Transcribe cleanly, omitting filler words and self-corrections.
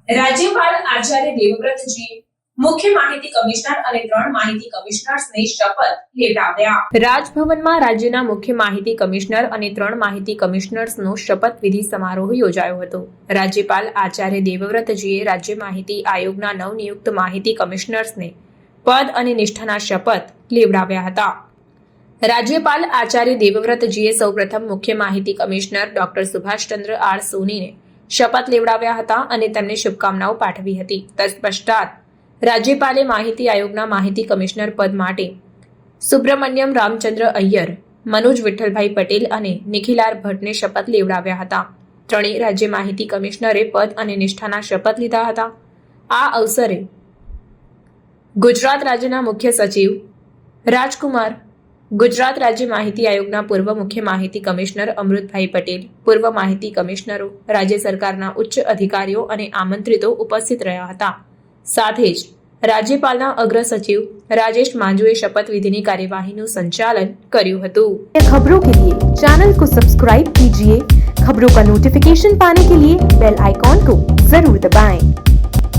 રાજ્યપાલ આચાર્ય દેવવ્રતજીએ મુખ્ય માહિતી કમિશનર અને 3 માહિતી કમિશનર્સને શપથ લેવડાવ્યા. રાજભવનમાં રાજ્યના મુખ્ય માહિતી કમિશનર અને 3 માહિતી કમિશનર્સનો શપથવિધિ સમારોહ યોજાયો હતો. રાજ્યપાલ આચાર્ય દેવવ્રતજીએ રાજ્ય માહિતી આયોગના નવનિયુક્ત માહિતી કમિશનર્સને પદ અને નિષ્ઠાના શપથ લેવડાવ્યા હતા. રાજ્યપાલ આચાર્ય દેવવ્રતજીએ સૌપ્રથમ મુખ્ય માહિતી કમિશનર ડોક્ટર સુભાષચંદ્ર આર સોનીને શપથ લેવડાવ્યા હતા અને તેમને શુભકામનાઓ પાઠવી હતી. તત્પશ્ચાત રાજ્યપાલે માહિતી આયોગના માહિતી કમિશનર પદ માટે સુબ્રમણ્યમ રામચંદ્ર અય્યર, મનોજ વિઠ્ઠલભાઈ પટેલ અને નિખિલાર ભટ્ટને શપથ લેવડાવ્યા હતા. ત્રણેય રાજ્ય માહિતી કમિશનરે પદ અને નિષ્ઠાના શપથ લીધા હતા. આ અવસરે ગુજરાત રાજ્યના મુખ્ય સચિવ રાજકુમાર, ગુજરાત રાજ્ય માહિતી આયોગના પૂર્વ મુખ્ય માહિતી કમિશનર અમૃતભાઈ પટેલ, પૂર્વ માહિતી કમિશનરો, રાજ્ય સરકારના ઉચ્ચ અધિકારીઓ અને આમંત્રિતો ઉપસ્થિત રહ્યા હતા. સાથે જ राज्यपालना अग्र सचिव राजेश मांजुए शपथ विधि कार्यवाही संचालन कर्યું હતું. खबरों के लिए चैनल को सब्सक्राइब कीजिए. खबरों का नोटिफिकेशन पाने के लिए बेल आइकॉन को जरूर दबाएं.